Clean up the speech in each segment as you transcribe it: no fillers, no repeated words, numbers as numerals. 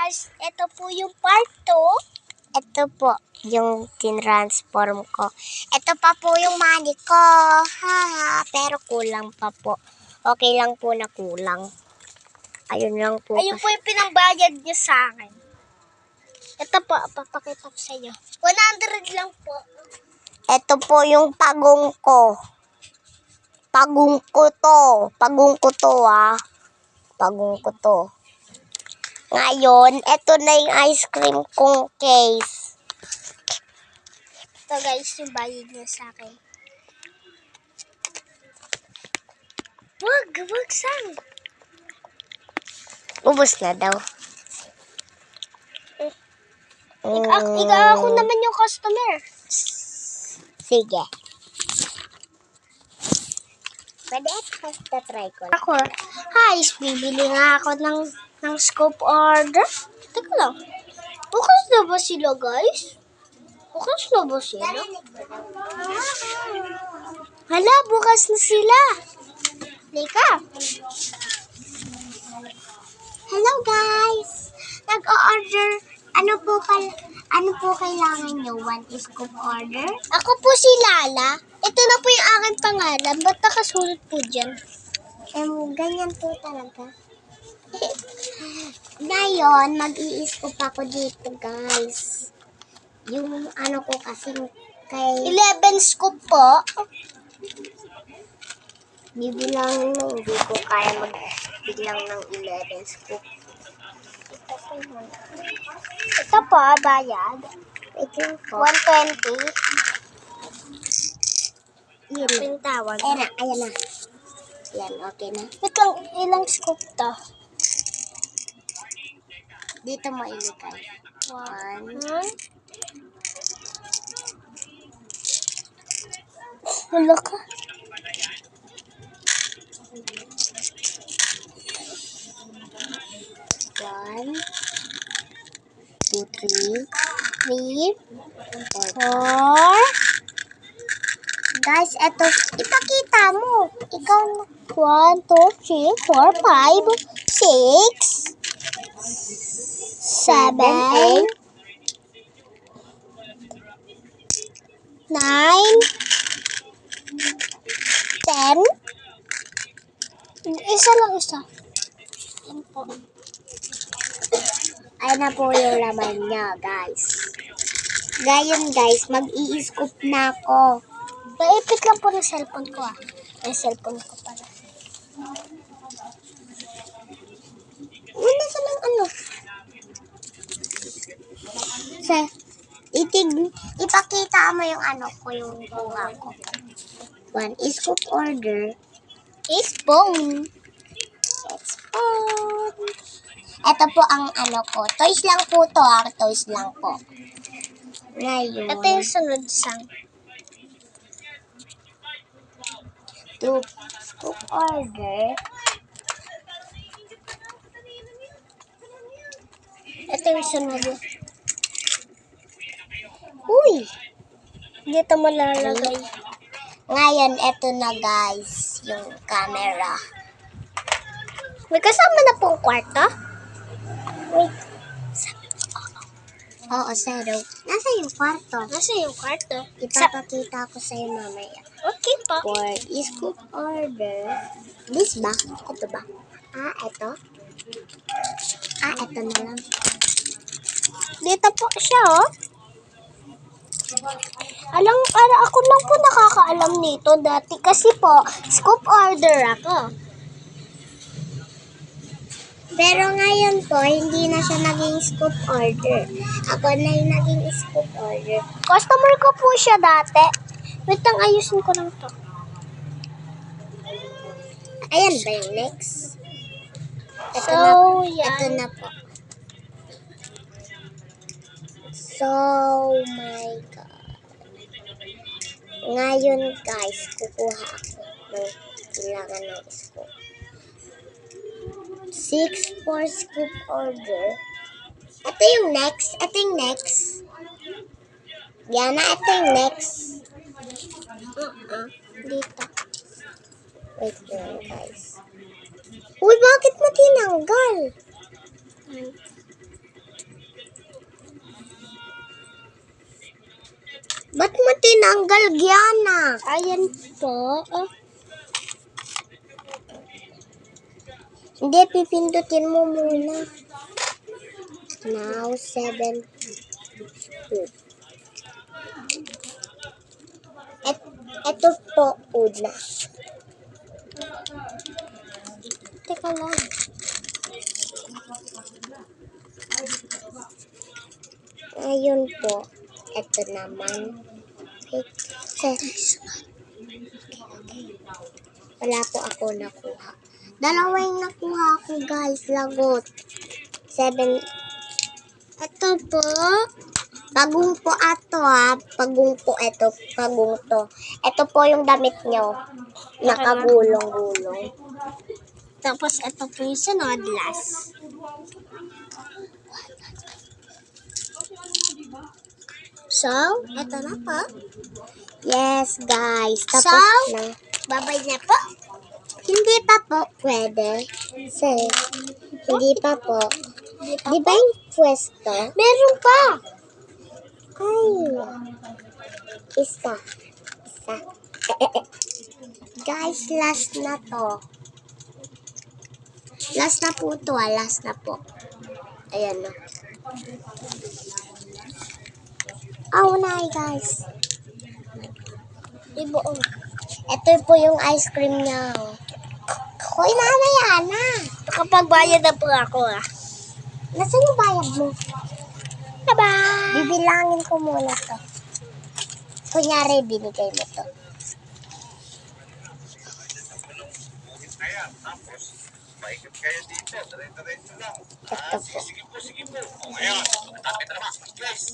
guys, ito po yung part 2. Ito po yung tinransform ko. Ito pa po yung money ko. Pero kulang pa po. Okay lang po na kulang. Ayun lang po. Ayun po yung pinambayad niya sa akin. Ito po, papakita ko sa inyo. 100 lang po. Ito po yung pagong ko. Pagong ko to. Pagong ko to Pagong ko to. Ngayon, ito na yung ice cream kong case. Ito guys, yung bayad niya sa akin. Wag sang. Ubus na daw. Ikaw ako naman yung customer. Sige. Pwede at try ko. Ako, guys, bibili nga ako ng scoop order. Teka lang. Bukas na ba sila, guys? Bukas na ba sila? Hala, bukas na sila. Lika. Hello, guys. Nag-o-order. Ano po kailangan nyo? One scoop order? Ako po si Lala. Ito na po yung aking pangalan. Ba't nakasulat po dyan? Ganyan po talaga. Ngayon, mag-i-scoop ako dito, guys. Yung ano ko kasi kay... 11 scoop po. Bibilang hindi ko kaya magbilang ng 11 scoop. Ito po, bayad. Wait lang po. 120. Yun. Yung tawag. Ayan na. Yan, okay na. Wait lang, ilang scoop to? Dito mo ilikay. 1. Wala ka. 1, 2, 3, 4. Guys, eto, ipakita mo. Ikaw, 1, 2, 3, 4, 5, 6, 7, 9, 10. Isa lang isa. Yan po. Ayan na po yung laman niya, guys. Ngayon, guys, mag-i-scoop na ako. Naipit lang po ng cellphone ko, Yung cellphone ko pala. Wala sa lang ano. Ipakita mo yung ano ko, yung buha ko. 1 scoop order. Spoon. Ito po ang ano ko. Toys lang po to, Toys lang po. Ngayon. Ito yung sunod sang. 2 scoop order. Ito yung sunod. Uy! Dito mo lalagay. Ngayon, ito na guys. Yung camera. May kasama na pong kwarto? Wait. Oo, zero. Nasa yung kwarto? Nasa yung kwarto? Ipapakita ko sa'yo mamaya. Okay po. For scoop order. This ba? Ito ba? Ito? Ito na lang. Dito po siya, Ako lang po nakakaalam nito dati kasi po, scoop order ako. Pero ngayon po, hindi na siya naging scoop order. Ako na yung naging scoop order. Customer ko po siya dati. Wait lang, ayusin ko lang to. Ayan ba yung next? Ito na po. So, my God. Ngayon, guys, kukuha ako ng kailangan ng scoop. 6 for scoop order. Ito yung next. Yana, ito yung next. Dito. Wait lang, guys. Uy, bakit mo tinanggal? Ba't mo tinanggal, Gianna? Ayan po. Hindi, pipindutin mo muna. Now, 7. Ito po, una. Teka lang. Ayun po. Ito naman. Wala po ako nakuha. Dalawa yung nakuha ko, guys. Lagot. 7. Ito po. Pagong po ato, ha. Pagong po ito. Pagong to. Ito po yung damit nyo. Nakagulong-gulong. Tapos ito po yung sunod, last. So, ito na po. Yes, guys. Tapos na. Babay na po. Hindi pa po pwede. Hindi pa po. Di ba yung pwesto? Meron pa. Ay. Isa. Guys, last na to. Last na po to, last na po. Ayan na. Na, guys. Ibuong. Ito po yung ice cream niya. Hoy, mamaya na. Kapag bayad na po ako, Nasaan yung bayad mo? Bye-bye. Bibilangin ko muna to. Kunyari, binigay mo to. Tapos, maikot kayo dito. Diretso lang. Ito po. Sige po. O ngayon, tapit naman. Guys,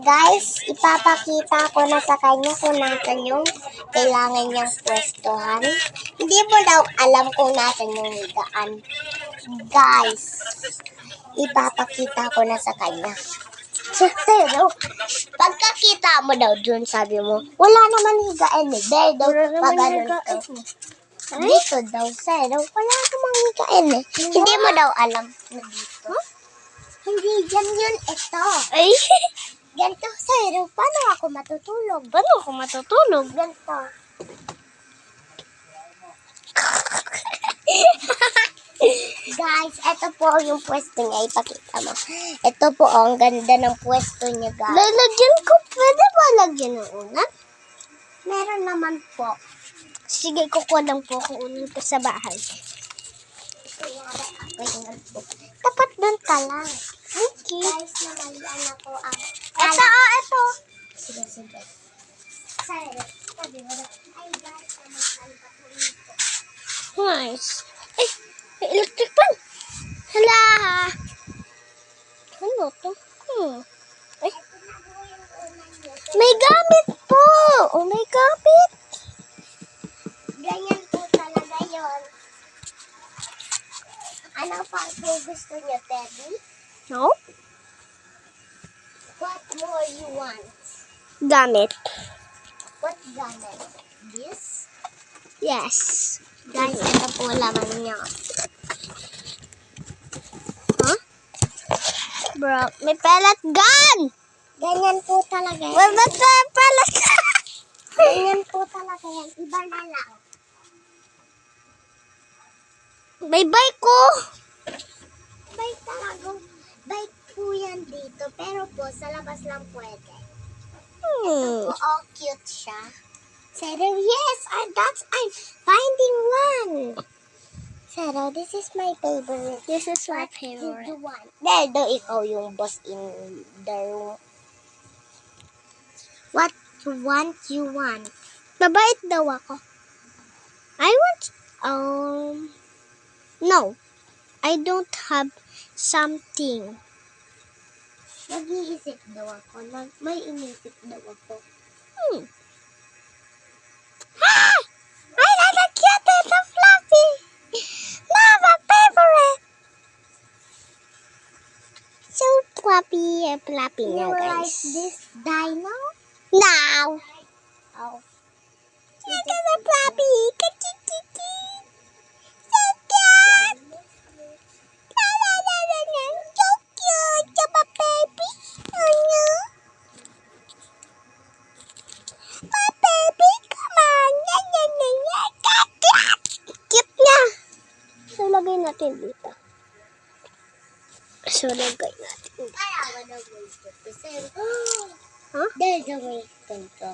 Guys, ipapakita ko na sa kanya kung nasan yung kailangan niyang pwestuhan. Hindi mo daw alam kung nasan yung higaan. Guys, ipapakita ko na sa kanya. Pero, pagkakita mo daw dun, sabi mo, wala naman higaan eh. Dahil daw, pag ganun dito daw, sir, wala namang higaan eh. Hindi mo daw alam na dito. Hindi, dyan yun, ito. Ay, ganito, sir, paano ako matutulog? Ganito. Guys, ito po yung pwesto niya. Ipakita mo. Ito po, ang ganda ng pwesto niya, guys. Lalagyan ko. Pwede ba lagyan ng unan? Meron naman po. Sige, kukuha lang po kung unan ko sa bahay. Tapat doon ka lang. Okay. Guys, namalian ako ang... Ito. Sige. Sorry. Ay, guys, namalian pa po ito. Nice. Electric pan. Hala. Ano to? Ay. May gamit po. Oh, may gamit. Ganyan po talaga yon. Ano pa po gusto niyo, Teddy? No? What more you want? Gamit. What gamit? This? Yes. Guys, ito po laman niya. Bro, may pellet gun! Ganyan po talaga yan. Well, ba't may pellet gun? Ganyan po talaga yan. Iba na lang. May bike ko! Bike talaga. Bike po yan dito. Pero po, sa labas lang pwede. Ito po, cute siya. Sarah, yes, I'm finding one. Sarah, this is my favorite. This is my favorite. What do you want? Dahil daw ikaw yung boss in the room. What you want? Babait daw ako. I want, no. I don't have something. Nag-iisip daw ako. May inisip daw ako. I like the cute little Fluffy. Now my favorite. So Fluffy niya, guys. This dino? Now. Oh. Look at the Fluffy. Ka-chi-chi-chi. So cute. La-la-la-la-la. So cute. You're my baby. Oh, no. lagay natin dito. So, lagay natin. Huh? There's a way to go.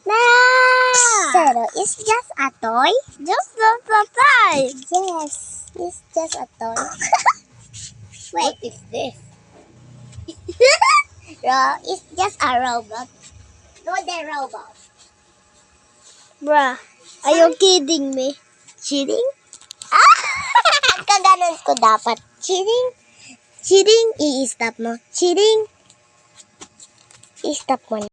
No! Zero is just a toy? Just a toy. Yes, it's just a toy. Wait. What is this? It's just a robot. No, the robot. Bruh, are you kidding me? Cheating? Ah! Kaganon ko dapat. Cheating? Cheating? I-stop mo. Cheating? I-stop mo.